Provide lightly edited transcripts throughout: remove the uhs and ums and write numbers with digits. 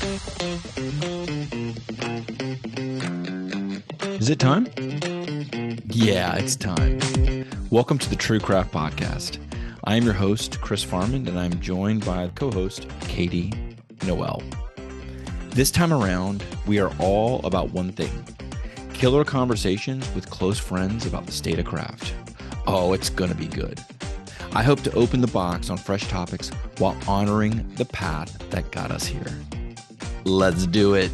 Is it time? Yeah, it's time. Welcome to the True Craft Podcast. I am your host, Chris Farman, and I'm joined by co-host, Katy Noel. This time around, we are all about one thing: killer conversations with close friends about the state of craft. Oh, it's going to be good. I hope to open the box on fresh topics while honoring the path that got us here. Let's do it.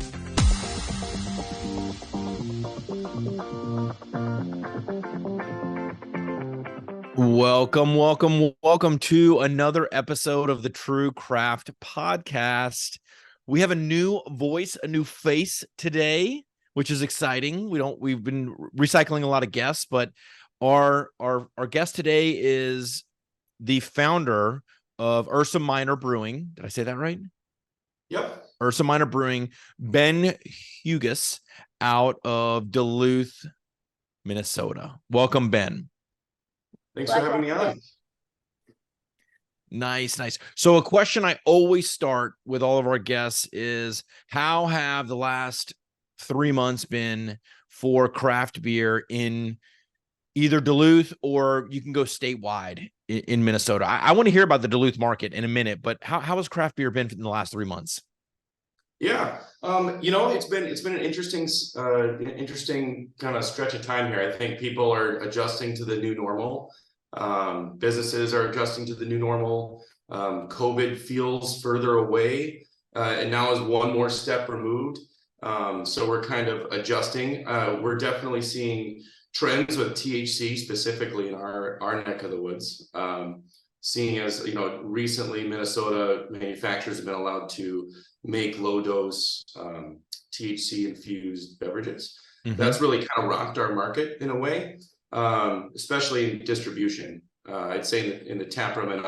Welcome to another episode of the True Craft Podcast. We have a new voice, a new face today, which is exciting. We've been recycling a lot of guests, but our guest today is the founder of Ursa Minor Brewing. Did I say that right? Yep. Ursa Minor Brewing, Ben Hugus, out of Duluth, Minnesota. Welcome, Ben. Thanks for having me on. Nice. So a question I always start with all of our guests is, how have the last 3 months been for craft beer in either Duluth, or you can go statewide in Minnesota? I want to hear about the Duluth market in a minute, but how has craft beer been in the last 3 months? Yeah, it's been an interesting kind of stretch of time here. I think people are adjusting to the new normal. Businesses are adjusting to the new normal. COVID feels further away, and now is one more step removed. So we're kind of adjusting. We're definitely seeing trends with THC specifically in our neck of the woods. Seeing as, recently Minnesota manufacturers have been allowed to make low dose THC infused beverages. Mm-hmm. That's really kind of rocked our market in a way, especially in distribution. I'd say in the tap room and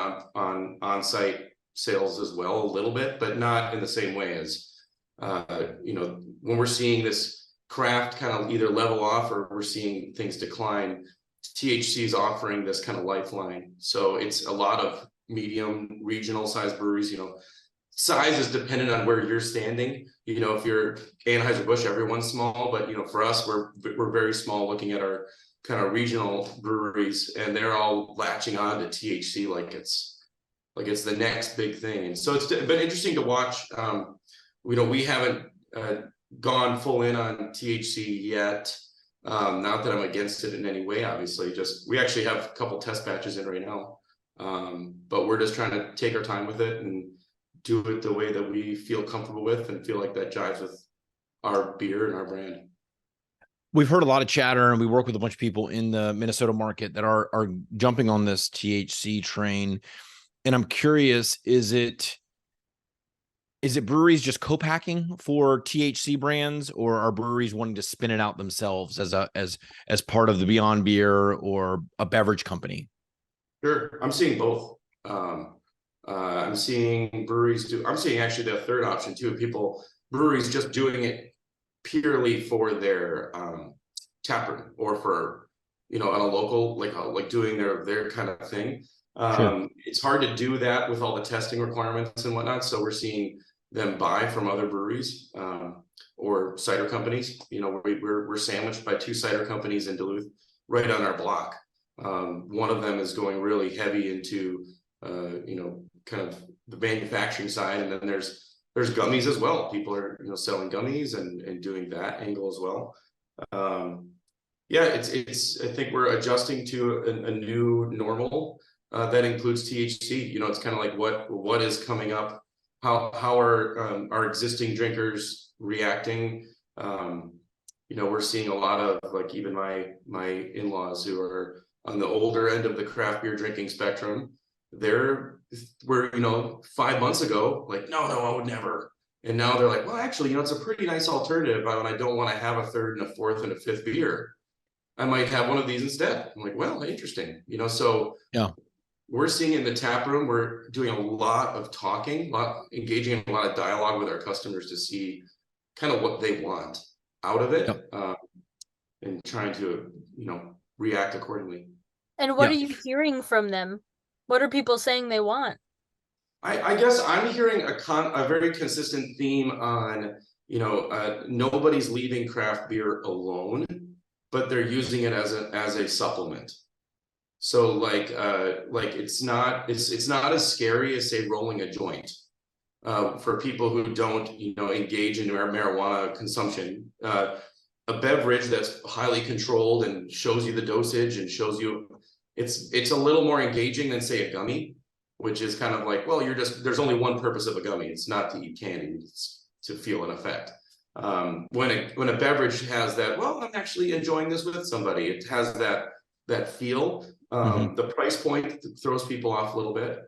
on-site sales as well a little bit, but not in the same way as, when we're seeing this craft kind of either level off or we're seeing things decline, THC is offering this kind of lifeline. So it's a lot of medium regional sized breweries. Size is dependent on where you're standing. If you're Anheuser-Busch, everyone's small, but for us, we're very small looking at our kind of regional breweries, and they're all latching on to THC like it's the next big thing. And so it's been interesting to watch. We haven't gone full in on THC yet. Not that I'm against it in any way, obviously. Just we actually have a couple test batches in right now, but we're just trying to take our time with it and do it the way that we feel comfortable with and feel like that jives with our beer and our brand. We've heard a lot of chatter, and we work with a bunch of people in the Minnesota market that are jumping on this THC train. And I'm curious, is it breweries just co-packing for THC brands, or are breweries wanting to spin it out themselves as part of the Beyond Beer or a beverage company? Sure, I'm seeing both. I'm seeing breweries I'm seeing actually the third option too. Breweries just doing it purely for their taproom, or for on a local like doing their kind of thing. Sure. It's hard to do that with all the testing requirements and whatnot. So we're seeing them buy from other breweries or cider companies. We're sandwiched by 2 cider companies in Duluth right on our block. One of them is going really heavy into kind of the manufacturing side, and then there's gummies as well. People are selling gummies and doing that angle as well. It's I think we're adjusting to a new normal that includes THC. It's kind of like what is coming up, how are our existing drinkers reacting. We're seeing a lot of, like, even my in-laws who are on the older end of the craft beer drinking spectrum. We're 5 months ago, like, no, I would never. And now they're like, well, actually, it's a pretty nice alternative. When I don't want to have a third and a fourth and a fifth beer, I might have one of these instead. I'm like, well, interesting. So yeah, we're seeing in the tap room, we're doing a lot of talking, engaging in a lot of dialogue with our customers to see kind of what they want out of it. Yep. And trying to, react accordingly. And what are you hearing from them? What are people saying they want? I guess I'm hearing a very consistent theme on, nobody's leaving craft beer alone, but they're using it as a supplement. So like it's not as scary as say rolling a joint. For people who don't, engage in marijuana consumption, a beverage that's highly controlled and shows you the dosage and shows you it's a little more engaging than say a gummy, which is kind of like, well, there's only one purpose of a gummy. It's not to eat candy, it's to feel an effect. When a beverage has that, well, I'm actually enjoying this with somebody, it has that feel. The price point throws people off a little bit.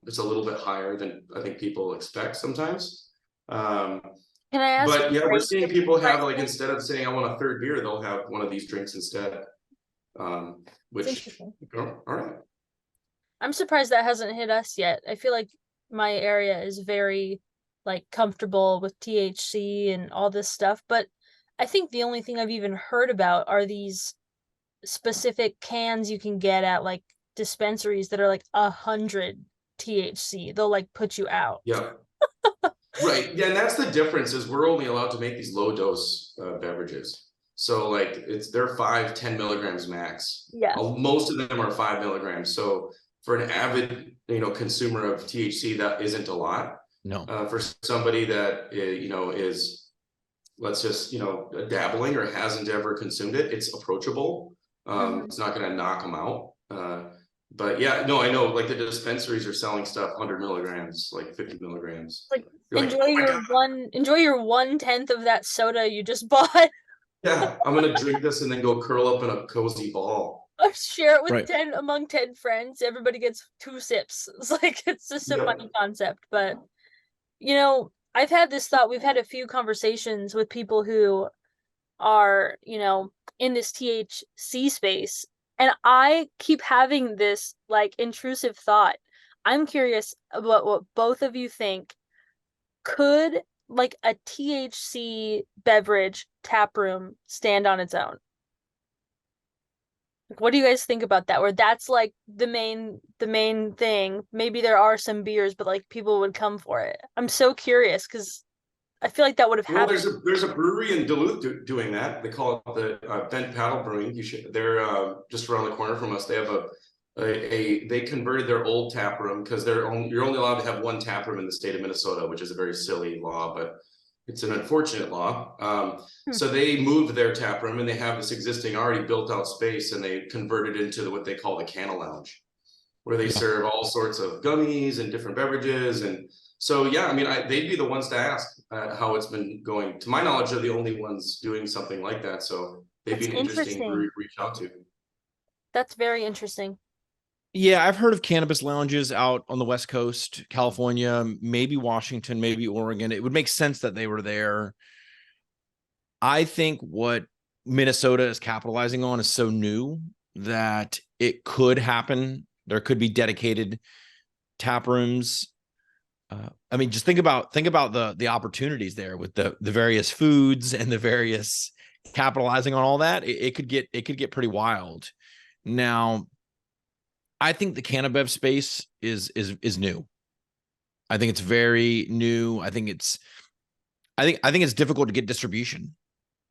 It's a little bit higher than I think people expect sometimes. Can I ask? But yeah, we're seeing people have, like, instead of saying I want a third beer, they'll have one of these drinks instead. Which, all right. I'm surprised that hasn't hit us yet. I feel like my area is very like comfortable with THC and all this stuff, but I think the only thing I've even heard about are these specific cans you can get at like dispensaries that are like 100 THC. They'll like put you out. Yeah. Right. Yeah, and that's the difference, is we're only allowed to make these low dose beverages. So like they're 5-10 milligrams max. Yeah. Most of them are 5 milligrams. So for an avid, consumer of THC, that isn't a lot. No. For somebody that is, let's just, dabbling or hasn't ever consumed it, it's approachable. It's not going to knock them out. But yeah, no, I know, like the dispensaries are selling stuff 100 milligrams, like 50 milligrams. Like enjoy your 1/10 of that soda you just bought. Yeah, I'm gonna drink this and then go curl up in a cozy ball. Or share it with 10 among 10 friends. Everybody gets 2 sips. It's like, it's just a funny concept. But I've had this thought. We've had a few conversations with people who are, in this THC space. And I keep having this like intrusive thought. I'm curious about what both of you think. Could like a THC beverage tap room stand on its own? What do you guys think about that? Where that's like the main thing. Maybe there are some beers, but like people would come for it. I'm so curious because I feel like that would have happened. Well, there's a brewery in Duluth doing that. They call it the Ben Brewing. They're just around the corner from us. They have they converted their old tap room because you're only allowed to have one tap room in the state of Minnesota, which is a very silly law, but it's an unfortunate law. So they moved their tap room and they have this existing already built out space, and they converted into what they call the Canna Lounge, where they serve all sorts of gummies and different beverages. And so, yeah, I mean, they'd be the ones to ask how it's been going. To my knowledge, they're the only ones doing something like that. So they'd be an interesting brewery to reach out to. That's very interesting. Yeah, I've heard of cannabis lounges out on the West Coast, California, maybe Washington, maybe Oregon. It would make sense that they were there. I think what Minnesota is capitalizing on is so new that it could happen. There could be dedicated tap rooms. I mean, just think about the opportunities there with the various foods and the various capitalizing on all that. It could get pretty wild. Now, I think the cannabev space is new. I think it's very new. I think it's difficult to get distribution.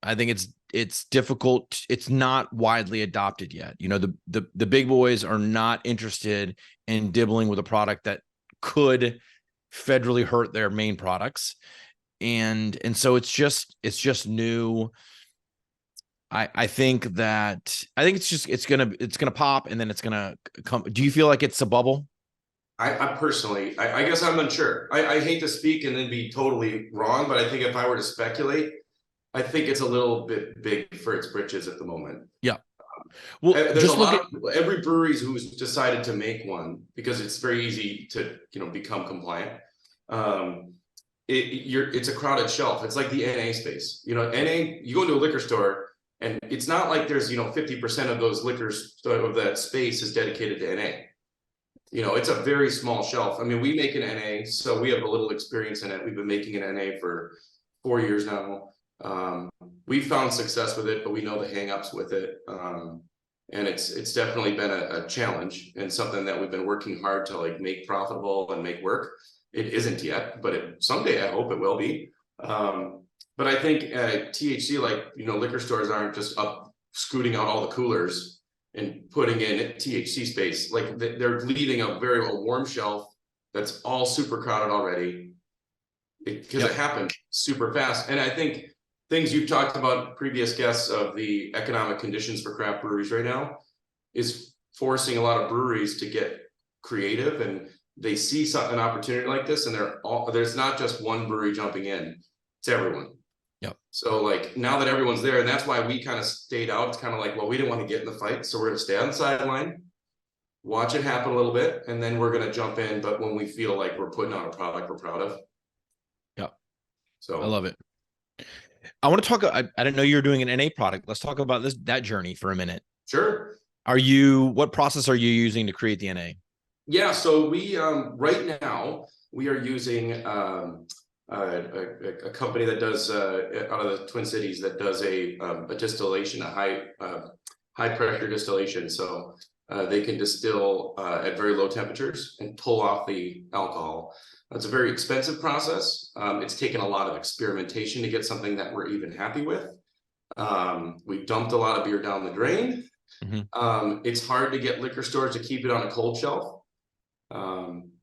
I think it's difficult. It's not widely adopted yet. The big boys are not interested in dibbling with a product that could federally hurt their main products. And so it's just new. I think it's gonna pop, and then it's gonna come. Do you feel like it's a bubble? I personally, I guess I'm unsure. I hate to speak and then be totally wrong, but I think if I were to speculate, I think it's a little bit big for its britches at the moment. Yeah. Well, there's every brewery's who's decided to make one, because it's very easy to become compliant. It's a crowded shelf. It's like the NA space. NA, you go into a liquor store, and it's not like there's 50% of those liquors of that space is dedicated to NA. It's a very small shelf. I mean, we make an NA, so we have a little experience in it. We've been making an NA for 4 years now. We've found success with it, but we know the hangups with it. And it's definitely been a challenge and something that we've been working hard to like make profitable and make work. It isn't yet, but someday I hope it will be. But I think THC, like, liquor stores aren't just up scooting out all the coolers and putting in THC space. Like they're leaving a warm shelf that's all super crowded already, because it happened super fast. And I think things you've talked about, previous guests, of the economic conditions for craft breweries right now is forcing a lot of breweries to get creative, and they see an opportunity like this, and there's not just one brewery jumping in, it's everyone. Yep. So like now that everyone's there, and that's why we kind of stayed out. It's kind of like, well, we didn't want to get in the fight, so we're going to stay on the sideline, watch it happen a little bit, and then we're going to jump in. But when we feel like we're putting out a product we're proud of. Yep. So I love it. I want to talk. I didn't know you were doing an NA product. Let's talk about that journey for a minute. Sure. What process are you using to create the NA? Yeah, so we right now we are using a company that does out of the Twin Cities, that does a distillation, a high pressure distillation. So they can distill at very low temperatures and pull off the alcohol. It's a very expensive process. It's taken a lot of experimentation to get something that we're even happy with. We dumped a lot of beer down the drain. Mm-hmm. It's hard to get liquor stores to keep it on a cold shelf.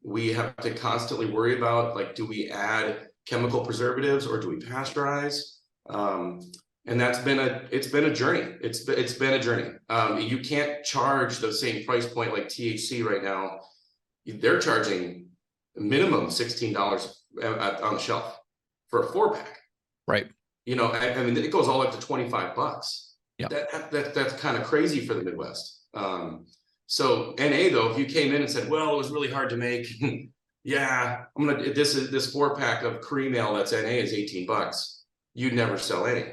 We have to constantly worry about, like, do we add chemical preservatives or do we pasteurize? And it's been a journey. It's been a journey. You can't charge the same price point like THC right now. They're charging minimum $16 on the shelf for a 4-pack. Right. I mean, it goes all up to $25. Yeah. That's kind of crazy for the Midwest. So NA, though, if you came in and said, well, it was really hard to make, yeah, this 4-pack of cream ale that's NA is $18. You'd never sell any.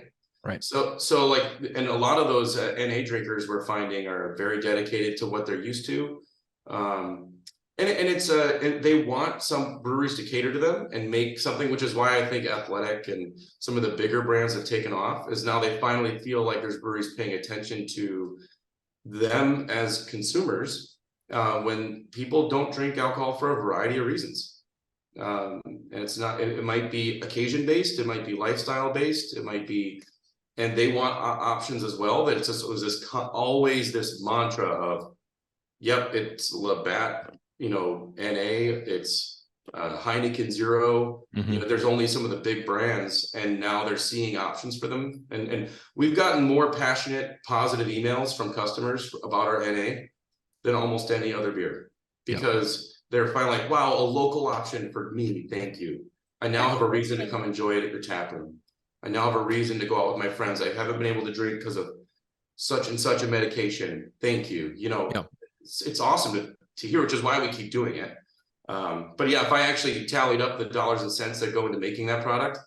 Right. So like, and a lot of those NA drinkers we're finding are very dedicated to what they're used to. And they want some breweries to cater to them and make something, which is why I think Athletic and some of the bigger brands have taken off, is now they finally feel like there's breweries paying attention to them as consumers, when people don't drink alcohol for a variety of reasons. And it might be occasion based, it might be lifestyle based, it might be, and they want options as well. That it was always this mantra of, yep, it's Labatt, NA, it's Heineken Zero. Mm-hmm. There's only some of the big brands, and now they're seeing options for them. And we've gotten more passionate, positive emails from customers about our NA than almost any other beer, because they're finally like, wow, a local option for me. Thank you. I now have a reason to come enjoy it at your tap room. I now have a reason to go out with my friends I haven't been able to drink because of such and such a medication. Thank you. It's awesome to hear, which is why we keep doing it. But yeah, if I actually tallied up the dollars and cents that go into making that product,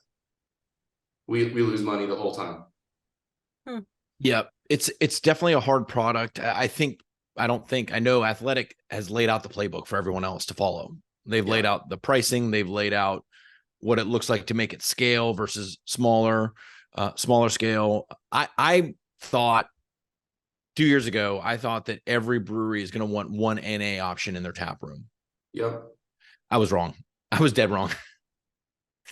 we lose money the whole time. Yeah, it's definitely a hard product. I know Athletic has laid out the playbook for everyone else to follow. They've laid out the pricing. They've laid out what it looks like to make it scale versus smaller scale. I thought 2 years ago, I thought that every brewery is going to want one NA option in their tap room. Yep. I was wrong. I was dead wrong.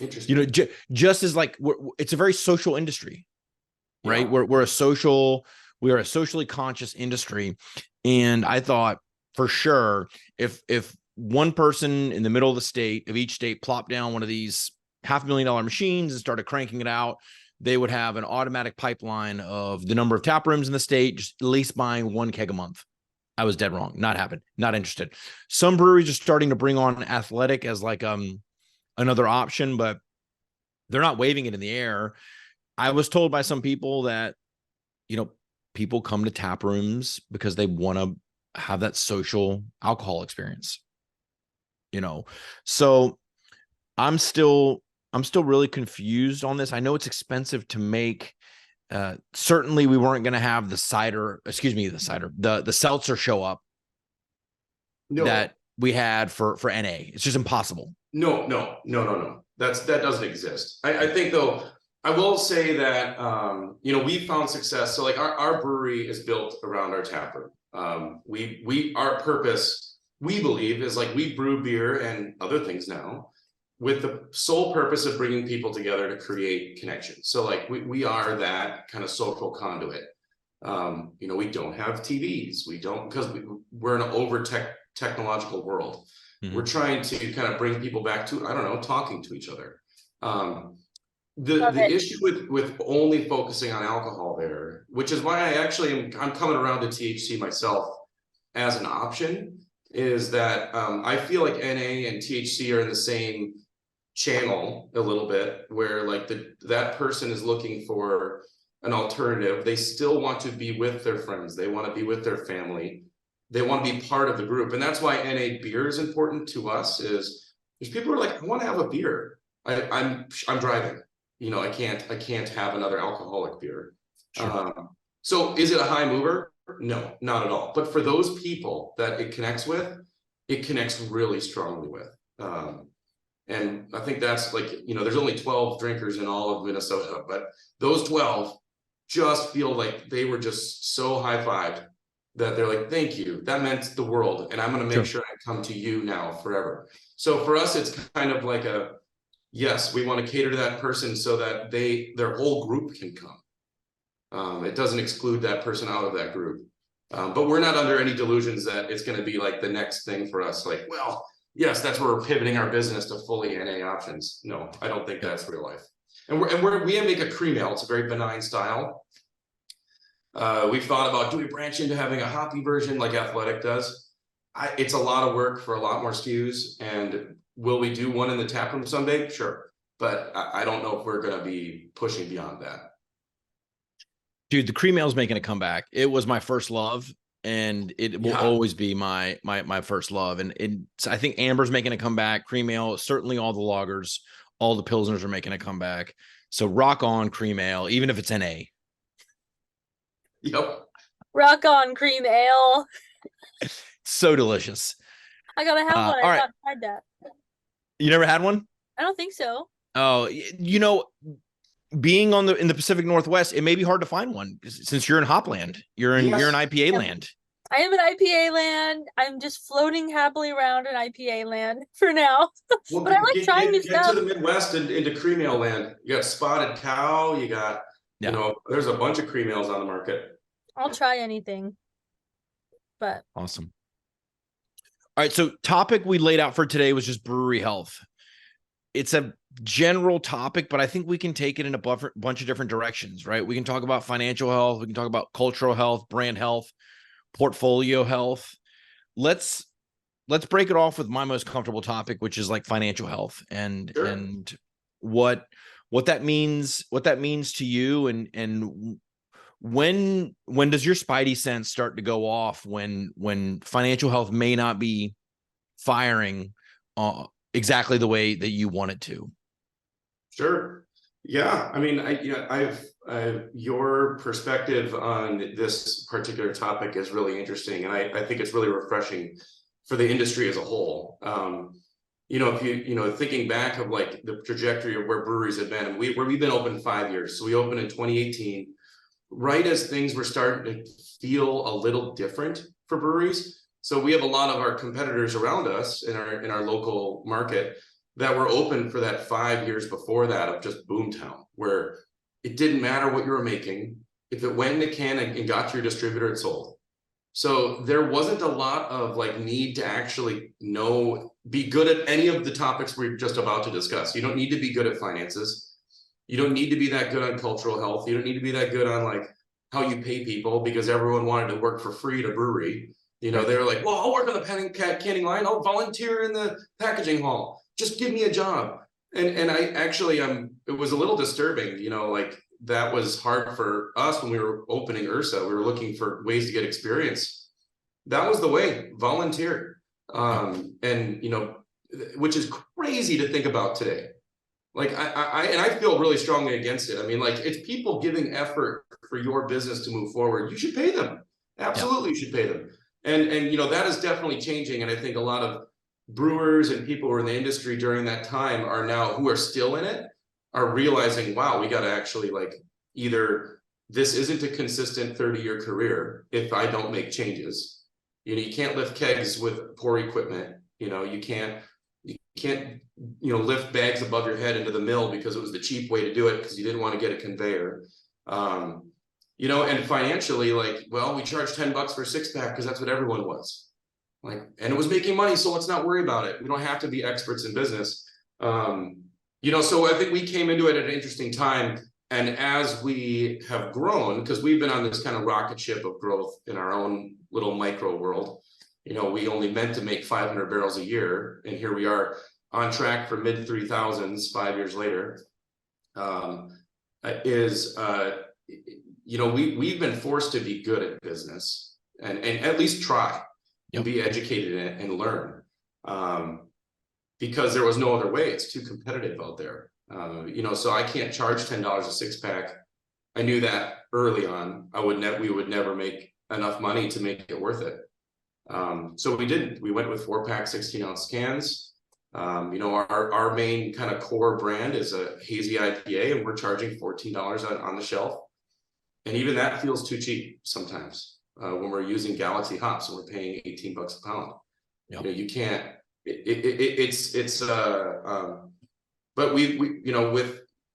Interesting. Just as like, it's a very social industry, right? We are a socially conscious industry. And I thought for sure, if one person in the middle of each state plopped down one of these $500,000 machines and started cranking it out, they would have an automatic pipeline of the number of tap rooms in the state, just at least buying 1 keg a month. I was dead wrong. Not happened. Not interested. Some breweries are starting to bring on Athletic as like another option, but they're not waving it in the air. I was told by some people that, people come to tap rooms because they want to have that social alcohol experience. So I'm still really confused on this. I know it's expensive to make. Certainly we weren't going to have the seltzer show up that we had for NA. It's just impossible. No. That doesn't exist. I think though, I will say that, we found success. So like our brewery is built around our tap room. Our purpose, we believe, is like we brew beer and other things now with the sole purpose of bringing people together to create connections. So like we are that kind of social conduit. We don't have TVs. We don't, because we're in an over technological world. Mm-hmm. We're trying to kind of bring people back to, I don't know, talking to each other. The issue with only focusing on alcohol there, which is why I'm coming around to THC myself as an option, is that I feel like NA and THC are in the same channel a little bit, where like that person is looking for an alternative. They still want to be with their friends. They want to be with their family. They want to be part of the group. And that's why NA beer is important to us. Is there's people who are like, I want to have a beer. I'm driving. I can't have another alcoholic beer. Sure. So is it a high mover? No, not at all. But for those people that it connects with, it connects really strongly with. And I think that's like, there's only 12 drinkers in all of Minnesota, but those 12 just feel like they were just so high-fived that they're like, thank you. That meant the world. And I'm going to make sure I come to you now forever. So for us, it's kind of like yes, we want to cater to that person so that their whole group can come. It doesn't exclude that person out of that group. But we're not under any delusions that it's going to be like the next thing for us. Like, well, yes, that's where we're pivoting our business to fully NA options. No, I don't think that's real life. And we make a cream ale. It's a very benign style. We've thought about, do we branch into having a hoppy version like Athletic does? It's a lot of work for a lot more SKUs. And will we do one in the tap room someday? Sure. But I don't know if we're going to be pushing beyond that. Dude, the cream ale is making a comeback. It was my first love, and it will always be my first love. And I think Amber's making a comeback. Cream ale, certainly all the lagers, all the pilsners are making a comeback. So rock on cream ale, even if it's NA. Yep. Rock on cream ale. So delicious. I gotta have one. I've not tried that. You never had one? I don't think so. Oh, being in the Pacific Northwest, it may be hard to find one since you're in Hopland. You're in IPA land. I am in IPA land. I'm just floating happily around in IPA land for now. Well, but I like trying new stuff. Get to the Midwest and into cream ale land. You got Spotted Cow. You got, there's a bunch of cream ales on the market. I'll try anything. But awesome. All right. So topic we laid out for today was just brewery health. It's a general topic, but I think we can take it in a bunch of different directions, right? We can talk about financial health. We can talk about cultural health, brand health, portfolio health. Let's break it off with my most comfortable topic, which is like financial health and what that means to you, and when does your spidey sense start to go off when financial health may not be firing exactly the way that you want it to? Sure. Yeah. I mean, I've your perspective on this particular topic is really interesting. And I think it's really refreshing for the industry as a whole. If you, thinking back of like the trajectory of where breweries have been, and we've been open 5 years. So we opened in 2018, right as things were starting to feel a little different for breweries. So we have a lot of our competitors around us in our local market that were open for that 5 years before that of just boomtown, where it didn't matter what you were making. If it went in a can and got to your distributor, it sold. So there wasn't a lot of like need to actually be good at any of the topics we're just about to discuss. You don't need to be good at finances. You don't need to be that good on cultural health. You don't need to be that good on like how you pay people, because everyone wanted to work for free at a brewery. They were like, well, I'll work on the canning line. I'll volunteer in the packaging hall. Just give me a job. And I actually, it was a little disturbing, like that was hard for us when we were opening Ursa. We were looking for ways to get experience. That was the way, volunteer. Which is crazy to think about today. Like I feel really strongly against it. I mean, like it's people giving effort for your business to move forward. You should pay them. Absolutely, you should pay them. And that is definitely changing. And I think a lot of brewers and people who were in the industry during that time who are still in it are realizing, wow, we got to actually like either this isn't a consistent 30-year career if I don't make changes. You know, you can't lift kegs with poor equipment. You know, you can't, lift bags above your head into the mill because it was the cheap way to do it because you didn't want to get a conveyor. And financially, like, well, we charge $10 for a 6-pack because that's what everyone was like, and it was making money. So let's not worry about it. We don't have to be experts in business. So I think we came into it at an interesting time. And as we have grown, because we've been on this kind of rocket ship of growth in our own little micro world, we only meant to make 500 barrels a year. And here we are on track for mid 3000s 5 years later. We've been forced to be good at business and at least try and be educated in it and learn. Because there was no other way. It's too competitive out there. So I can't charge $10 a 6-pack. I knew that early on. We would never make enough money to make it worth it. So we didn't. We went with 4-pack 16-ounce cans. Our main kind of core brand is a hazy IPA, and we're charging $14 on the shelf. And even that feels too cheap sometimes when we're using Galaxy hops and we're paying $18 a pound. Yep. You can't. But we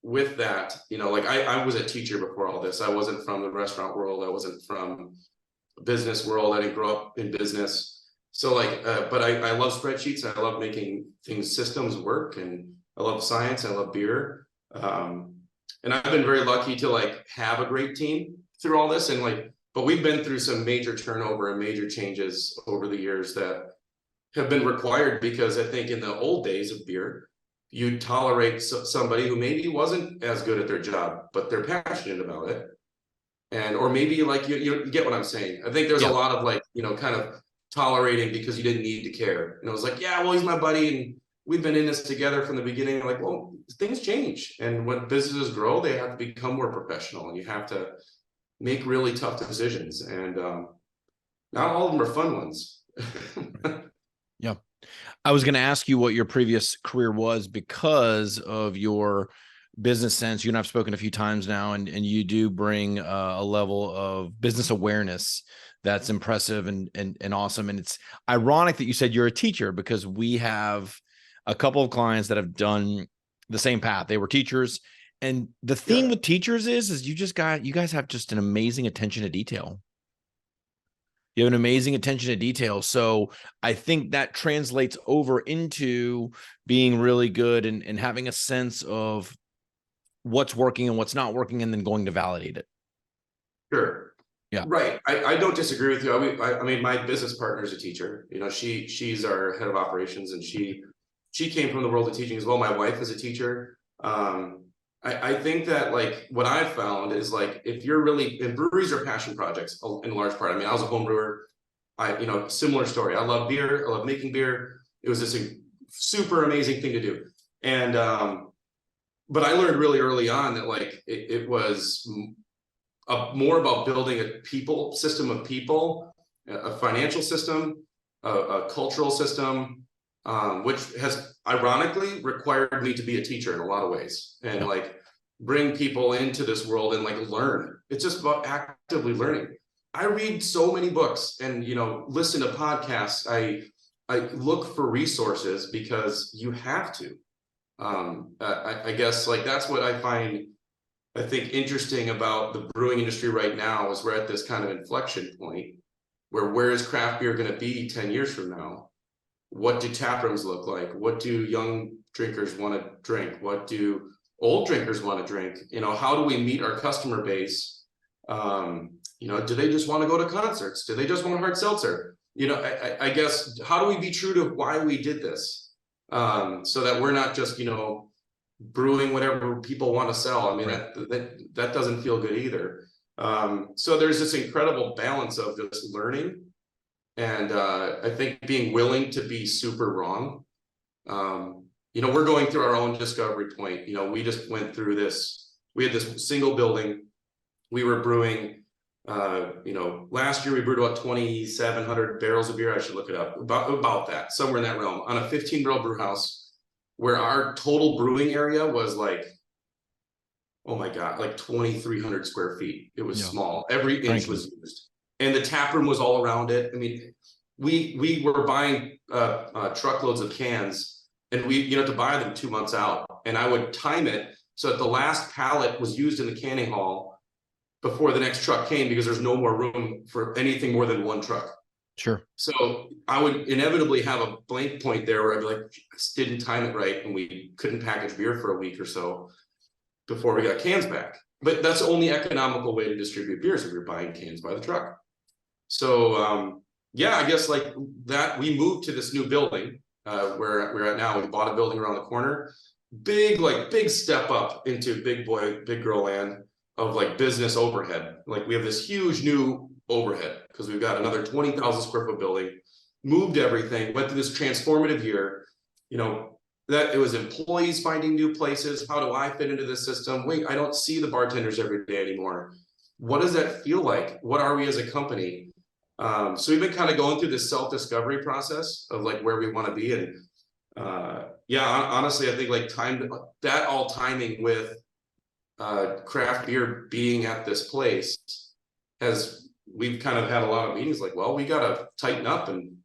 with that, like I was a teacher before all this. I wasn't from the restaurant world. I wasn't from the business world. I didn't grow up in business. So but I love spreadsheets. I love making systems work, and I love science. I love beer. And I've been very lucky to have a great team through all this. But we've been through some major turnover and major changes over the years that have been required, because I think in the old days of beer, you tolerate somebody who maybe wasn't as good at their job, but they're passionate about it. Or maybe you get what I'm saying. I think there's a lot of kind of tolerating because you didn't need to care. And it was like, yeah, well, he's my buddy and we've been in this together from the beginning. Like, well, things change. And when businesses grow, they have to become more professional, and you have to make really tough decisions. And not all of them are fun ones. Yeah. I was going to ask you what your previous career was because of your business sense. You and I've spoken a few times now, and you do bring a level of business awareness that's impressive and awesome. And it's ironic that you said you're a teacher, because we have a couple of clients that have done the same path. They were teachers. And the theme with teachers is you guys have just an amazing attention to detail. You have an amazing attention to detail. So I think that translates over into being really good and having a sense of what's working and what's not working, and then going to validate it. Sure. Yeah. Right. I don't disagree with you. I mean, my business partner is a teacher. She's our head of operations, and she came from the world of teaching as well. My wife is a teacher. I think that what I've found is if you're really, and breweries are passion projects in large part. I mean, I was a home brewer. Similar story. I love beer. I love making beer. It was this super amazing thing to do. And, but I learned really early on that it was more about building a system of people, a financial system, a cultural system, which has ironically required me to be a teacher in a lot of ways, and bring people into this world and learn. It's just about actively learning. I read so many books and listen to podcasts. I look for resources because you have to. I guess that's what I think interesting about the brewing industry right now is we're at this kind of inflection point where is craft beer going to be 10 years from now? What do tap rooms look like? What do young drinkers want to drink? What do old drinkers want to drink? How do we meet our customer base? Do they just want to go to concerts? Do they just want a hard seltzer? I guess, how do we be true to why we did this? So that we're not just, brewing whatever people want to sell. I mean, that doesn't feel good either. So there's this incredible balance of just learning. And I think being willing to be super wrong. We're going through our own discovery point. We just went through this. We had this single building. We were brewing, last year we brewed about 2,700 barrels of beer. I should look it up, about that, somewhere in that realm, on a 15-barrel brew house, where our total brewing area was oh my God, like 2,300 square feet. It was Yeah. small. Every inch Frankie. was used. And the tap room was all around it. I mean, we were buying truckloads of cans, and you have to buy them 2 months out. And I would time it so that the last pallet was used in the canning hall before the next truck came, because there's no more room for anything more than one truck. Sure. So I would inevitably have a blank point there where I'd be like, I just didn't time it right, and we couldn't package beer for a week or so before we got cans back. But that's the only economical way to distribute beers, if you're buying cans by the truck. So yeah, I guess like that, we moved to this new building where we're at now. We bought a building around the corner. Big step up into big boy, big girl land of like business overhead. Like we have this huge new overhead because we've got another 20,000 square foot building, moved everything, went through this transformative year, that it was employees finding new places. How do I fit into this system? Wait, I don't see the bartenders every day anymore. What does that feel like? What are we as a company? So we've been kind of going through this self-discovery process of like where we want to be. And yeah, honestly, I think like timing with craft beer being at this place we've kind of had a lot of meetings like, well, we got to tighten up and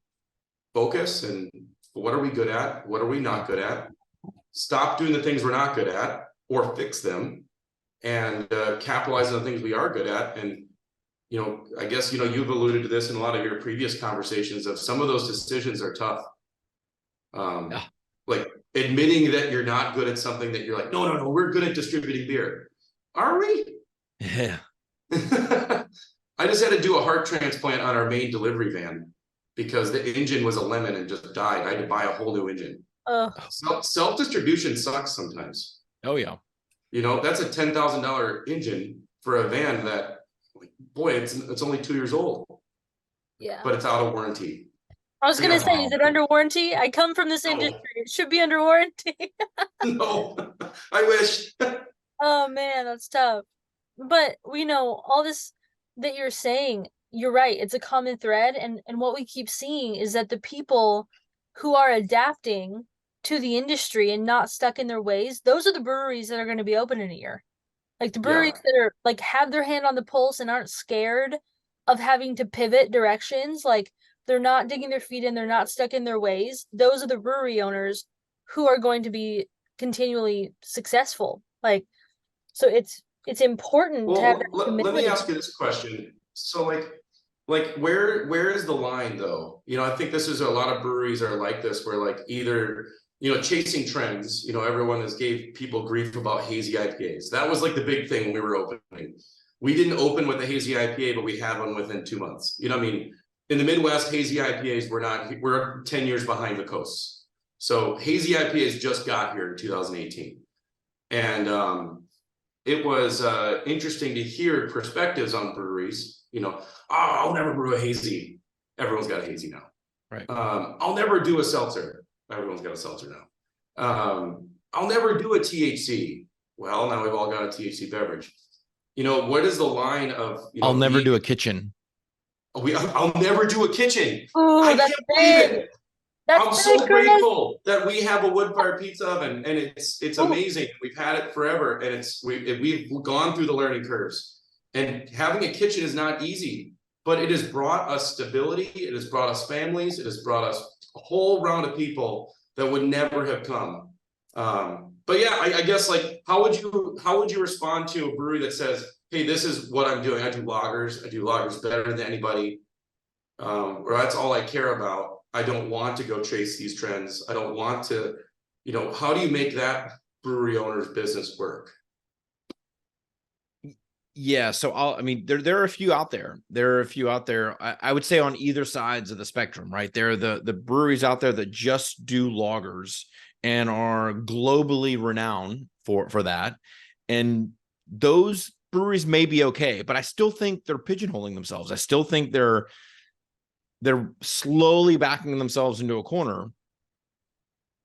focus, and what are we good at? What are we not good at? Stop doing the things we're not good at, or fix them, and capitalize on the things we are good at. And I guess you've alluded to this in a lot of your previous conversations of some of those decisions are tough. Yeah. Like admitting that you're not good at something, that you're like, no, we're good at distributing beer. Are we? Yeah. I just had to do a heart transplant on our main delivery van because the engine was a lemon and just died. I had to buy a whole new engine. Self-distribution sucks sometimes. Oh yeah. That's a $10,000 engine for a van that, boy, it's only 2 years old. Yeah. But it's out of warranty. I was gonna say, is it under warranty? I come from this industry. It should be under warranty. No, I wish. Oh man, that's tough. But all this that you're saying, you're right. It's a common thread, and what we keep seeing is that the people who are adapting to the industry and not stuck in their ways, those are the breweries that are going to be open in a year. Like the breweries that are like have their hand on the pulse and aren't scared of having to pivot directions. Like they're not digging their feet in, they're not stuck in their ways. Those are the brewery owners who are going to be continually successful. Like, so it's important to have that commitment. Let me ask you this question. So like where is the line though? I think this is a lot of breweries are like this, where like either chasing trends. Everyone has gave people grief about hazy IPAs. That was like the big thing when we were opening. We didn't open with a hazy IPA, but we had one within 2 months. I mean, in the Midwest, hazy IPAs we're 10 years behind the coasts. So hazy IPAs just got here in 2018. And it was interesting to hear perspectives on breweries. I'll never brew a hazy. Everyone's got a hazy now. Right. I'll never do a seltzer. Everyone's got a seltzer now. I'll never do a THC. Well, now we've all got a THC beverage. What is the line of? I'll never do a kitchen. I'll never do a kitchen. Ooh, I that's can't believe it. That's I'm so grateful that we have a wood-fired pizza oven, and it's amazing. We've had it forever, and we've gone through the learning curves. And having a kitchen is not easy, but it has brought us stability. It has brought us families. It has brought us a whole round of people that would never have come. But yeah, I guess like how would you respond to a brewery that says, hey, this is what I'm doing. I do lagers better than anybody. Or that's all I care about. I don't want to go chase these trends. I don't want to, how do you make that brewery owner's business work? Yeah. So there are a few out there. I would say on either sides of the spectrum, right? There are the breweries out there that just do lagers and are globally renowned for that. And those breweries may be okay, but I still think they're pigeonholing themselves. I still think they're slowly backing themselves into a corner,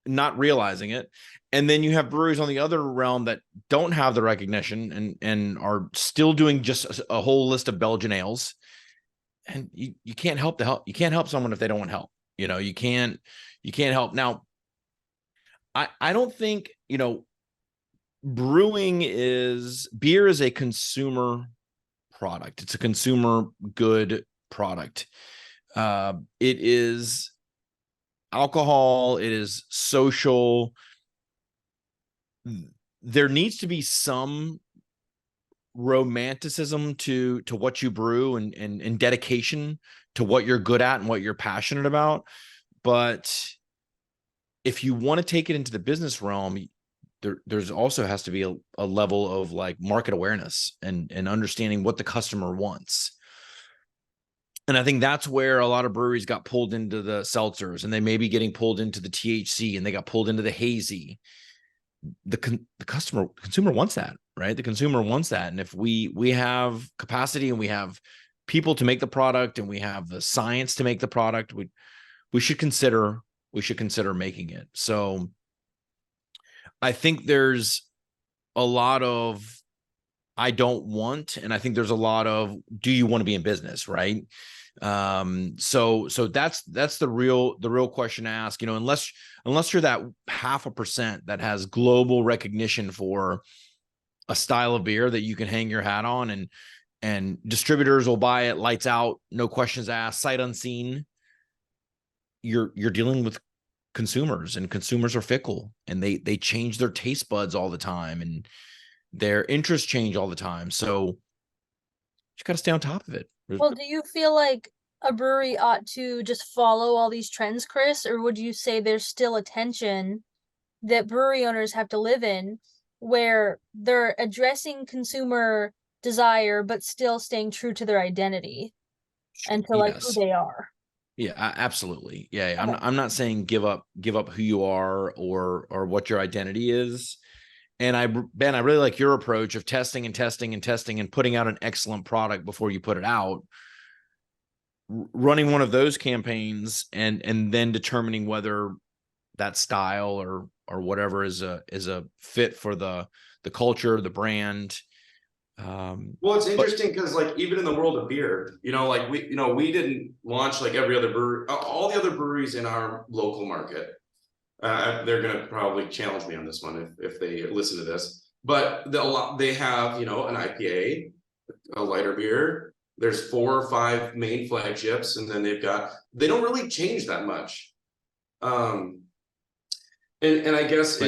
not realizing it. And then you have breweries on the other realm that don't have the recognition and are still doing just a whole list of Belgian ales. And you can't help you can't help someone if they don't want help. You can't help. Now, I don't think, beer is a consumer product. It's a consumer good product. It is alcohol. It is social. There needs to be some romanticism to what you brew and dedication to what you're good at and what you're passionate about. But if you want to take it into the business realm, there's also has to be a level of like market awareness and understanding what the customer wants. And I think that's where a lot of breweries got pulled into the seltzers, and they may be getting pulled into the THC, and they got pulled into the hazy. The consumer wants that, right? The consumer wants that. And if we have capacity and we have people to make the product and we have the science to make the product, we should consider making it. So I think there's a lot of I don't want, and I think there's a lot of do you want to be in business, right? So that's the real question to ask, unless you're that 0.5% that has global recognition for a style of beer that you can hang your hat on, and distributors will buy it lights out, no questions asked, sight unseen. You're dealing with consumers, and consumers are fickle, and they change their taste buds all the time, and their interests change all the time. So you got to stay on top of it. Well, do you feel like a brewery ought to just follow all these trends, Chris, or would you say there's still a tension that brewery owners have to live in where they're addressing consumer desire but still staying true to their identity and to like who they are? Yeah, absolutely. Yeah, okay. I'm not saying give up who you are or what your identity is. And Ben, I really like your approach of testing and putting out an excellent product before you put it out. Running one of those campaigns and then determining whether that style or whatever is a fit for the culture, the brand. Well, it's interesting because like even in the world of beer, like we didn't launch like every other brewery, all the other breweries in our local market. They're going to probably challenge me on this one if they listen to this, but they have, an IPA, a lighter beer. There's 4 or 5 main flagships, and then they don't really change that much. And I guess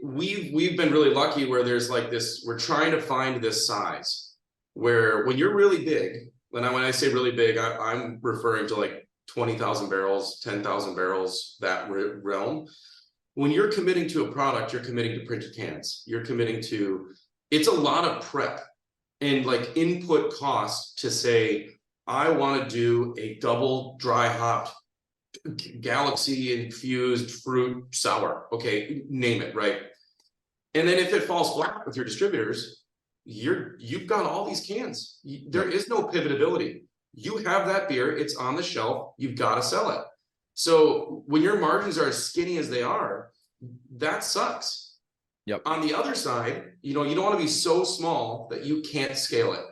we've been really lucky where there's like this, we're trying to find this size where when you're really big, when I say really big, I'm referring to like 20,000 barrels, 10,000 barrels, that realm. When you're committing to a product, you're committing to printed cans. You're committing to, it's a lot of prep and like input costs to say, I want to do a double dry hopped Galaxy infused fruit sour. Okay, name it, right? And then if it falls flat with your distributors, you've got all these cans. There is no pivotability. You have that beer, it's on the shelf, you've got to sell it. So when your margins are as skinny as they are, that sucks. Yep. On the other side, you don't want to be so small that you can't scale it.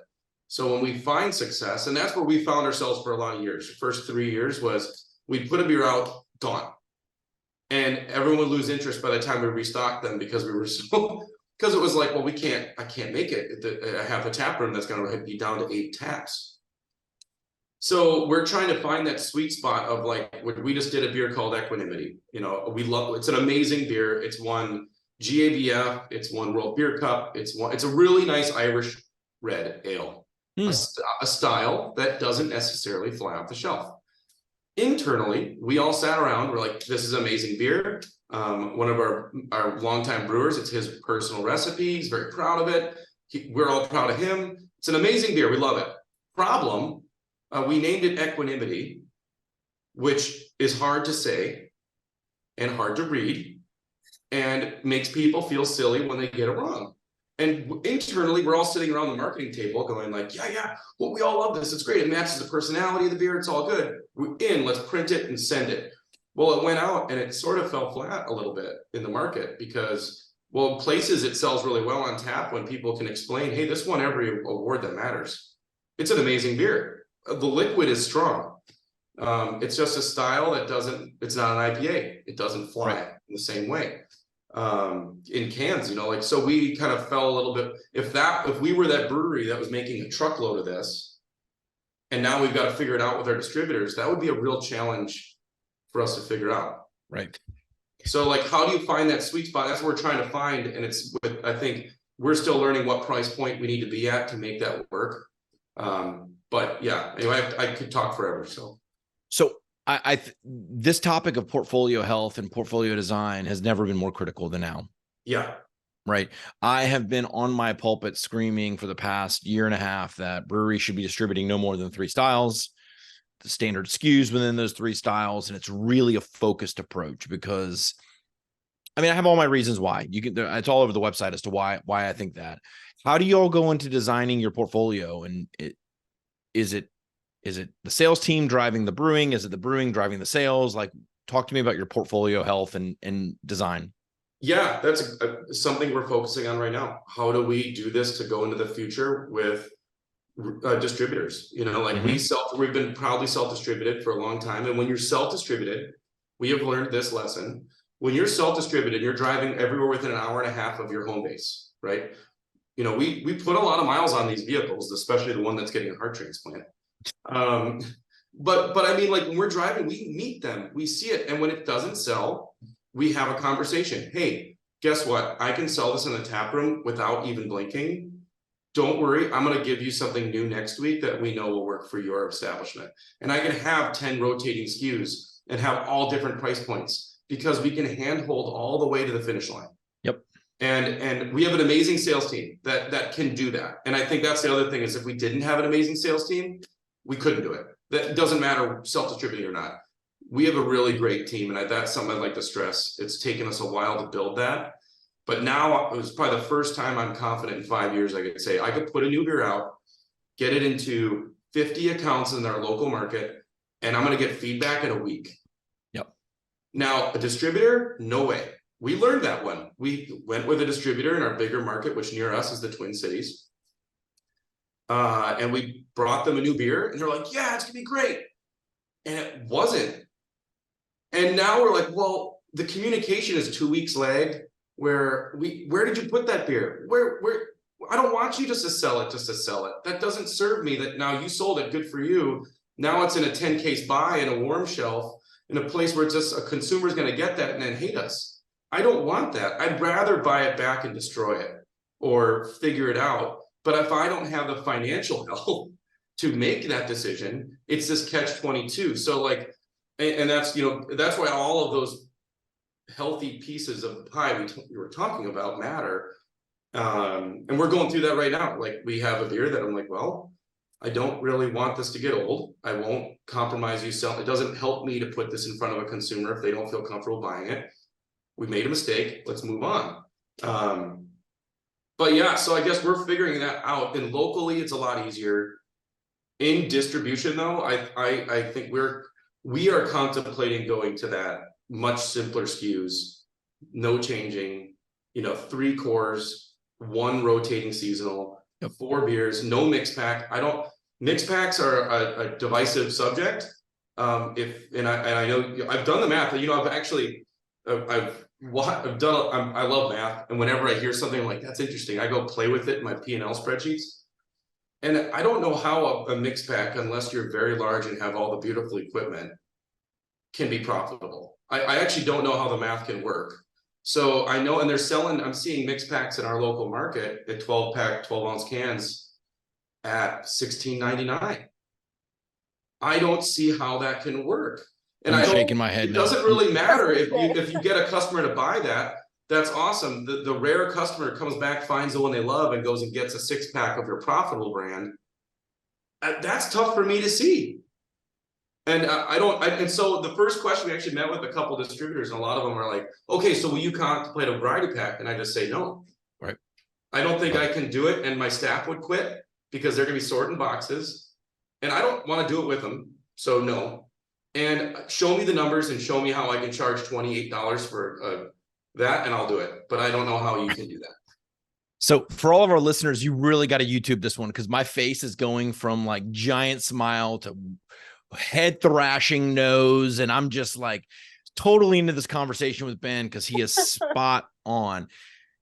So when we find success, and that's where we found ourselves for a lot of years. The first 3 years was we'd put a beer out, gone. And everyone would lose interest by the time we restocked them because we were because it was like, well, I can't make it. I have a tap room that's going to be down to 8 taps. So we're trying to find that sweet spot of like, we just did a beer called Equanimity. It's an amazing beer. It's won GABF, it's won World Beer Cup. It's a really nice Irish red ale, a style that doesn't necessarily fly off the shelf. Internally, we all sat around, we're like, this is amazing beer. One of our longtime brewers, it's his personal recipe. He's very proud of it. We're all proud of him. It's an amazing beer. We love it. Problem, we named it Equanimity, which is hard to say and hard to read and makes people feel silly when they get it wrong. And internally, we're all sitting around the marketing table going like, yeah, well, we all love this. It's great. It matches the personality of the beer. It's all good. Let's print it and send it. Well, it went out and it sort of fell flat a little bit in the market because, well, places it sells really well on tap when people can explain, hey, this won every award that matters. It's an amazing beer. The liquid is strong. It's just a style that it's not an IPA. It doesn't fly in the same way. in cans, like, so we kind of fell a little bit. If we were that brewery that was making a truckload of this, and now we've got to figure it out with our distributors, that would be a real challenge for us to figure out. Right. So like, how do you find that sweet spot? That's what we're trying to find. And I think we're still learning what price point we need to be at to make that work. But yeah, anyway, I could talk forever. So this topic of portfolio health and portfolio design has never been more critical than now. Yeah. Right. I have been on my pulpit screaming for the past year and a half that breweries should be distributing no more than 3 styles, the standard SKUs within those 3 styles. And it's really a focused approach because, I mean, I have all my reasons why. It's all over the website as to why I think that. How do you all go into designing your portfolio? And is it the sales team driving the brewing? Is it the brewing driving the sales? Like, talk to me about your portfolio health and design. Yeah, that's something we're focusing on right now. How do we do this to go into the future with distributors? Like we've been proudly self-distributed for a long time. And when you're self-distributed, we have learned this lesson. When you're self-distributed, you're driving everywhere within an hour and a half of your home base, right? We put a lot of miles on these vehicles, especially the one that's getting a heart transplant. But I mean, like, when we're driving, we meet them, we see it. And when it doesn't sell, we have a conversation. Hey, guess what? I can sell this in the tap room without even blinking. Don't worry. I'm going to give you something new next week that we know will work for your establishment. And I can have 10 rotating SKUs and have all different price points because we can handhold all the way to the finish line. Yep. And we have an amazing sales team that can do that. And I think that's the other thing is if we didn't have an amazing sales team, we couldn't do it. That doesn't matter self-distributing or not. We have a really great team, and that's something I'd like to stress. It's taken us a while to build that, but now it was probably the first time I'm confident in 5 years I could say I could put a new beer out, get it into 50 accounts in our local market, and I'm going to get feedback in a week. Yep. Now, a distributor, no way. We learned that one. We went with a distributor in our bigger market, which near us is the Twin Cities. And we brought them a new beer, and they're like, yeah, it's going to be great. And it wasn't. And now we're like, well, the communication is 2 weeks lagged. Where did you put that beer? Where I don't want you just to sell it. That doesn't serve me. That now you sold it, good for you. Now it's in a 10 case buy in a warm shelf in a place where it's just a consumer's going to get that and then hate us. I don't want that. I'd rather buy it back and destroy it or figure it out. But if I don't have the financial help to make that decision, it's this catch-22. So like, and that's, that's why all of those healthy pieces of the pie we were talking about matter. And we're going through that right now. Like, we have a beer that I'm like, well, I don't really want this to get old. I won't compromise you sell. It doesn't help me to put this in front of a consumer if they don't feel comfortable buying it. We made a mistake. Let's move on. But yeah, so I guess we're figuring that out. And locally, it's a lot easier. In distribution, though, I think we are contemplating going to that much simpler SKUs, no changing, 3 cores, 1 rotating seasonal, 4 beers, no mix pack. Mix packs are a divisive subject. I know I've done the math. I love math, and whenever I hear something like that's interesting, I go play with it in my P&L spreadsheets. And I don't know how a mix pack, unless you're very large and have all the beautiful equipment, can be profitable. I actually don't know how the math can work. So I know, and I'm seeing mix packs in our local market at 12-pack, 12-ounce cans at $16.99. I don't see how that can work. And I'm shaking my head. It doesn't really matter if you get a customer to buy that. That's awesome. The rare customer comes back, finds the one they love, and goes and gets a 6-pack of your profitable brand. That's tough for me to see. And and so the first question, we actually met with a couple of distributors, and a lot of them are like, okay, so will you contemplate a variety pack? And I just say no. Right. I don't think I can do it, and my staff would quit because they're going to be sorting boxes, and I don't want to do it with them. So no. And show me the numbers and show me how I can charge $28 for that, and I'll do it. But I don't know how you can do that. So for all of our listeners, you really got to YouTube this one, because my face is going from like giant smile to head thrashing nose. And I'm just like totally into this conversation with Ben because he is spot on,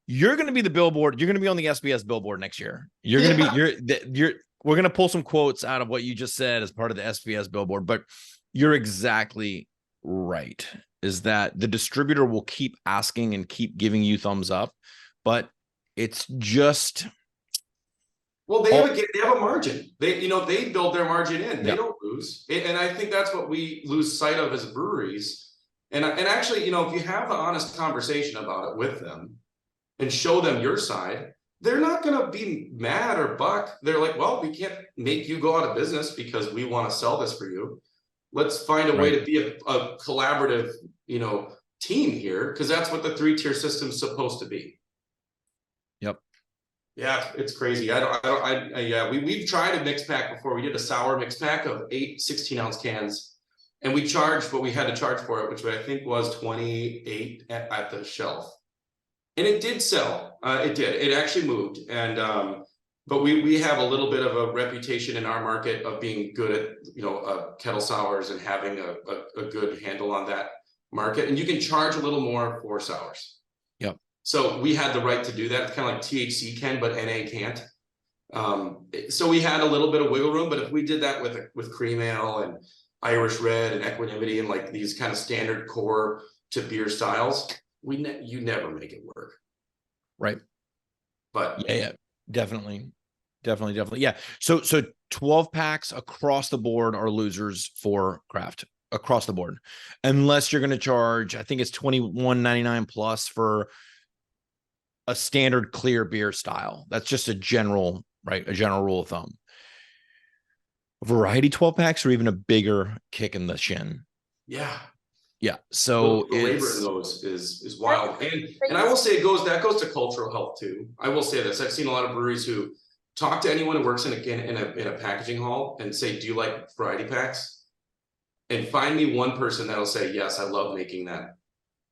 you're going to be the billboard. You're going to be on the SBS billboard next year. You're going to be, we're going to pull some quotes out of what you just said as part of the SBS billboard, but you're exactly right. Is that the distributor will keep asking and keep giving you thumbs up, but it's just. Well, they have a margin. They build their margin in. They don't lose. And I think that's what we lose sight of as breweries. And actually, if you have the honest conversation about it with them and show them your side, they're not going to be mad or buck. They're like, well, we can't make you go out of business because we want to sell this for you. Let's find a way to be a collaborative, team here, because that's what the 3-tier system is supposed to be. Yep. Yeah, it's crazy. We've tried a mix pack before. We did a sour mix pack of 8 16-ounce cans, and we charged what we had to charge for it, which I think was $28 at the shelf. And it did sell. It did. It actually moved. And but we have a little bit of a reputation in our market of being good at kettle sours and having a good handle on that market. And you can charge a little more for sours. Yep. So we had the right to do that. It's kind of like THC can, but NA can't. So we had a little bit of wiggle room. But if we did that with cream ale and Irish red and equanimity and like these kind of standard core to beer styles, you never make it work. Right. But yeah, definitely. Yeah. So 12 packs across the board are losers for craft across the board, unless you're going to charge, I think it's $21.99 plus for a standard clear beer style. That's just a general rule of thumb. Variety 12 packs are even a bigger kick in the shin. Yeah. So the labor in those is wild. And I will say that goes to cultural health too. I will say this. I've seen a lot of breweries who talk to anyone who works in a packaging hall and say, do you like variety packs? And find me one person that'll say, yes, I love making that.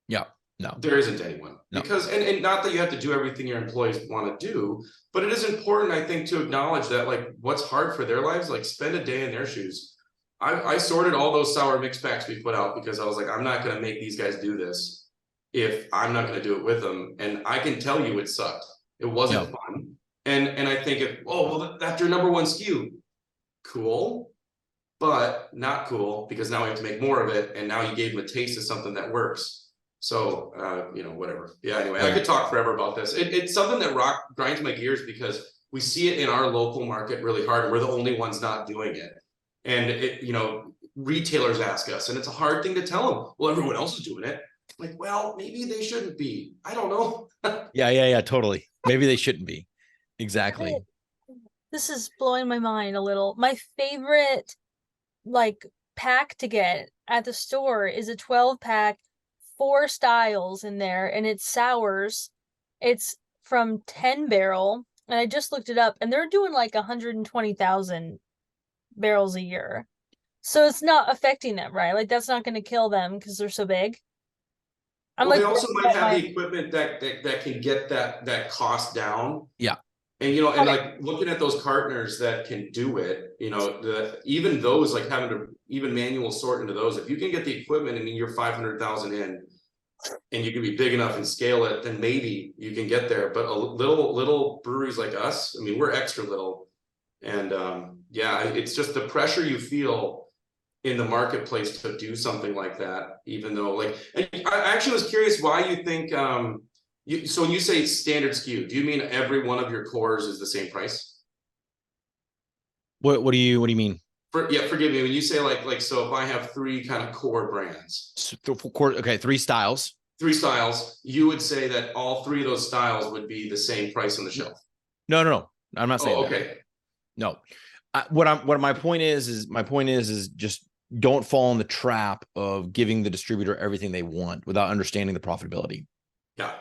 Yeah. No. There isn't anyone. No. Because and not that you have to do everything your employees want to do, but it is important, I think, to acknowledge that like what's hard for their lives, like spend a day in their shoes. I sorted all those sour mix packs we put out because I was like, I'm not going to make these guys do this if I'm not going to do it with them. And I can tell you it sucked. It wasn't fun. And I think that's your number one SKU. Cool, but not cool because now we have to make more of it. And now you gave them a taste of something that works. So, whatever. Yeah, anyway, I could talk forever about this. It's something that grinds my gears because we see it in our local market really hard. And we're the only ones not doing it. And retailers ask us, and it's a hard thing to tell them, well, everyone else is doing it. Like, well, maybe they shouldn't be. I don't know. Yeah, totally. Maybe they shouldn't be. Exactly. This is blowing my mind a little. My favorite pack to get at the store is a 12 pack, 4 styles in there, and it's sours. It's from 10 Barrel, and I just looked it up, and they're doing like 120,000 barrels a year. So it's not affecting them, right? Like that's not going to kill them because they're so big. They also might have the equipment that can get that cost down. Yeah. And and like looking at those cartoners that can do it, even those like having to even manual sort into those, if you can get the equipment and you're 500,000 in and you can be big enough and scale it, then maybe you can get there. But a little breweries like us, I mean, we're extra little. And it's just the pressure you feel in the marketplace to do something like that, even though and I actually was curious why you think, so when you say standard SKU, do you mean every one of your cores is the same price? What do you mean? Forgive me. When you say so if I have 3 kind of core brands, 3 styles. 3 styles, you would say that all 3 of those styles would be the same price on the shelf. No. I'm not saying okay. That. No. What my point is just don't fall in the trap of giving the distributor everything they want without understanding the profitability. Yeah.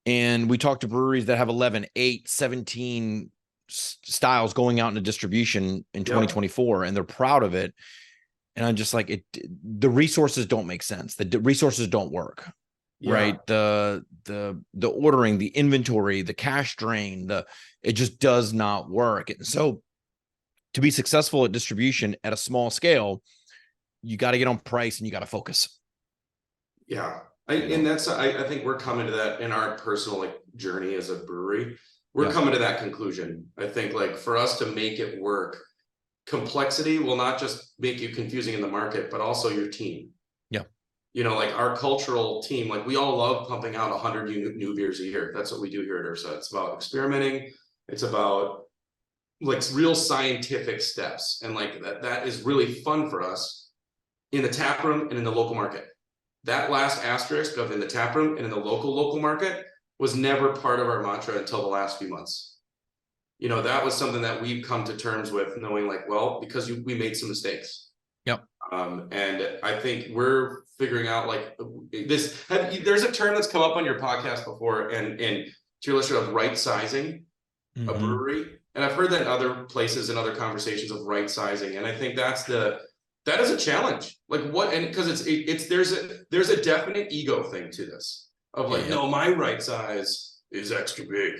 And we talk to breweries that have 11, 8, 17 styles going out into distribution in 2024, and they're proud of it. And I'm just like, the resources don't make sense. The resources don't work, right? The ordering, the inventory, the cash drain, it just does not work. And so to be successful at distribution at a small scale, you got to get on price and you got to focus. Yeah. And I think we're coming to that in our personal like journey as a brewery. We're coming to that conclusion. I think like for us to make it work, complexity will not just make you confusing in the market, but also your team. Yeah. You know, like our cultural team, like we all love pumping out 100 new beers a year. That's what we do here at Ursa. It's about experimenting. It's about like real scientific steps. And like that is really fun for us in the tap room and in the local market. That last asterisk of in the tap room and in the local market was never part of our mantra until the last few months. You know, that was something that we've come to terms with, knowing like, well, because we made some mistakes. Yep. And I think we're figuring out like this. There's a term that's come up on your podcast before, and to your listener, of right sizing a brewery. And I've heard that in other places and other conversations of right sizing. And I think that is a challenge. Like what, and because there's a definite ego thing to this of like, no, my right size is extra big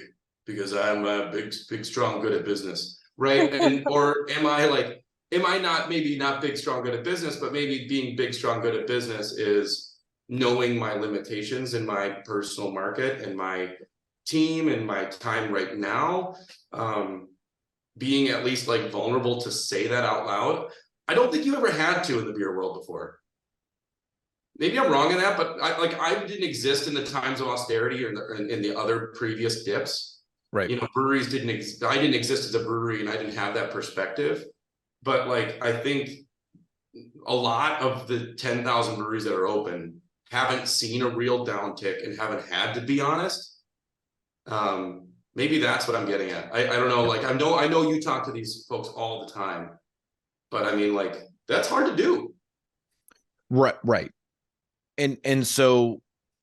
because I'm a big, strong, good at business. Right. And, or am I not, maybe not big, strong, good at business, but maybe being big, strong, good at business is knowing my limitations in my personal market and my team and my time right now, being at least like vulnerable to say that out loud. I don't think you ever had to in the beer world before. Maybe I'm wrong in that, but I didn't exist in the times of austerity or in the other previous dips. Right. You know, breweries I didn't exist as a brewery and I didn't have that perspective. But like, I think a lot of the 10,000 breweries that are open haven't seen a real downtick and haven't had to be honest. Maybe that's what I'm getting at. I don't know. Like, I know you talk to these folks all the time, but I mean, like, that's hard to do. Right. And so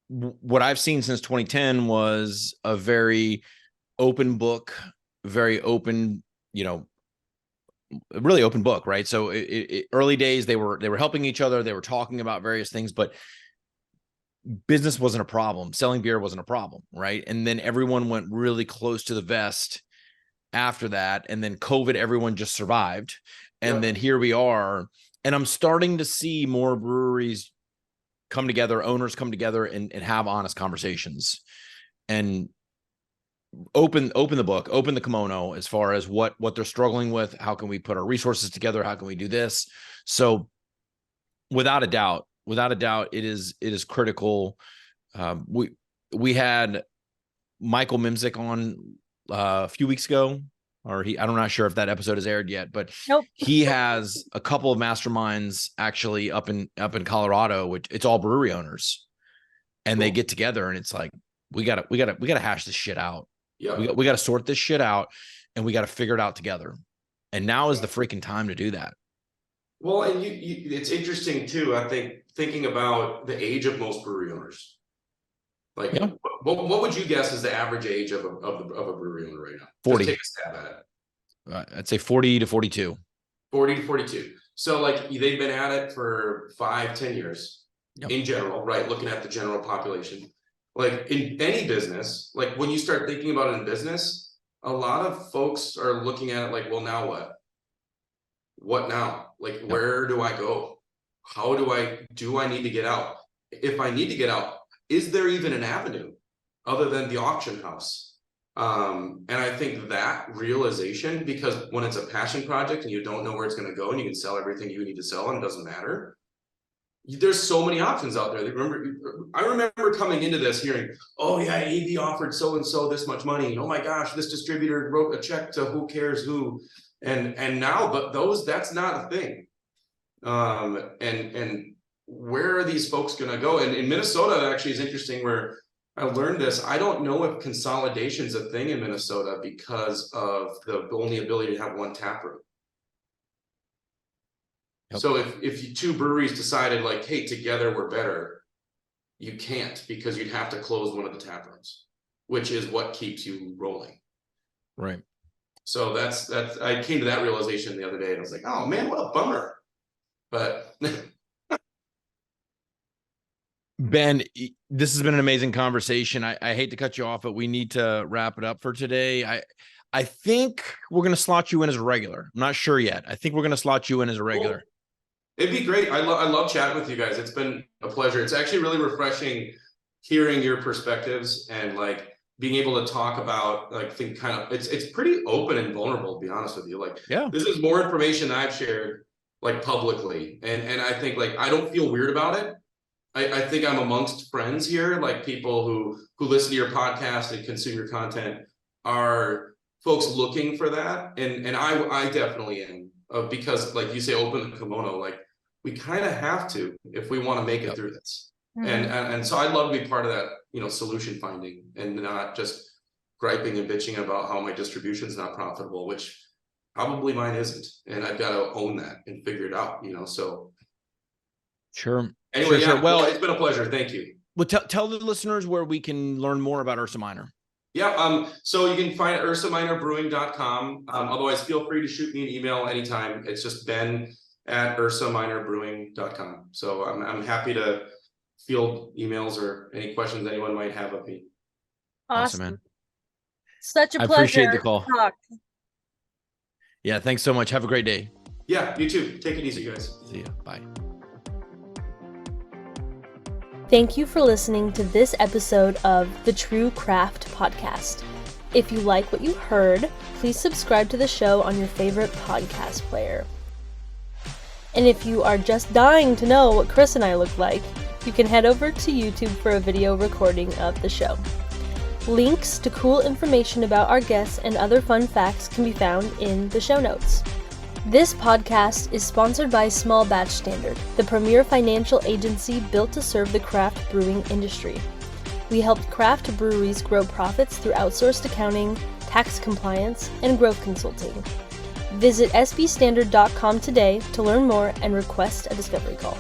what I've seen since 2010 was a very open book, very open, you know, really open book, right? So early days, they were helping each other. They were talking about various things, but business wasn't a problem. Selling beer wasn't a problem, right? And then everyone went really close to the vest after that. And then COVID, everyone just survived. And then here we are. And I'm starting to see more breweries come together, owners come together and have honest conversations and open the book, open the kimono as far as what they're struggling with. How can we put our resources together? How can we do this? So without a doubt, it is critical. We had Michael Mimzik on a few weeks ago, or I'm not sure if that episode has aired yet, but nope. He has a couple of masterminds actually up in Colorado, which it's all brewery owners, and they get together and it's like, we gotta hash this shit out. Yeah. We gotta sort this shit out and we gotta figure it out together. And now is the freaking time to do that. Well, and it's interesting too. I think thinking about the age of most brewery owners. Like, what would you guess is the average age of a brewery owner right now? 40. Just take a stab at it. I'd say 40 to 42. 40 to 42. So like they've been at it for 5-10 years in general, right? Looking at the general population. Like in any business, like when you start thinking about it in business, a lot of folks are looking at it like, well, now what? What now? Like, where do I go? How do I need to get out? If I need to get out, is there even an avenue other than the auction house? And I think that realization, because when it's a passion project and you don't know where it's going to go and you can sell everything you need to sell and it doesn't matter, there's so many options out there. I remember coming into this hearing, oh yeah, AB offered so-and-so this much money. Oh my gosh, this distributor wrote a check to who cares who. And now, but that's not a thing. And where are these folks going to go? And in Minnesota, it actually is interesting where I learned this. I don't know if consolidation is a thing in Minnesota because of the only ability to have one tap room. Yep. So if two breweries decided like, hey, together we're better, you can't, because you'd have to close one of the tap rooms, which is what keeps you rolling. Right. So that's I came to that realization the other day and I was like, oh man, what a bummer. But Ben, this has been an amazing conversation. I hate to cut you off, but we need to wrap it up for today. I think we're going to slot you in as a regular. I'm not sure yet. I think we're going to slot you in as a regular. It'd be great. I love chatting with you guys. It's been a pleasure. It's actually really refreshing hearing your perspectives and like being able to talk about like think kind of it's pretty open and vulnerable, to be honest with you. Like, Yeah, this is more information I've shared like publicly, and I think like I don't feel weird about it. I think I'm amongst friends here, like people who listen to your podcast and consume your content are folks looking for that, and I definitely am, because like you say, open the kimono, like we kind of have to if we want to make it through this. And so I'd love to be part of that, solution finding, and not just griping and bitching about how my distribution's not profitable, which probably mine isn't, and I've got to own that and figure it out, so sure. anyway, sure. yeah, Well, it's been a pleasure. Thank you. Well, tell the listeners where we can learn more about Ursa Minor. Yeah, so you can find ursaminorbrewing.com. Otherwise, feel free to shoot me an email anytime. It's just ben@ursaminorbrewing.com. So I'm happy to field emails or any questions anyone might have of me. Awesome, man. Such a pleasure. I appreciate the call. Talk. Yeah, thanks so much. Have a great day. Yeah, you too. Take it easy, guys. See ya. Bye. Thank you for listening to this episode of the True Craft Podcast. If you like what you heard, please subscribe to the show on your favorite podcast player. And if you are just dying to know what Chris and I look like, you can head over to YouTube for a video recording of the show. Links to cool information about our guests and other fun facts can be found in the show notes. This podcast is sponsored by Small Batch Standard, the premier financial agency built to serve the craft brewing industry. We help craft breweries grow profits through outsourced accounting, tax compliance, and growth consulting. Visit sbstandard.com today to learn more and request a discovery call.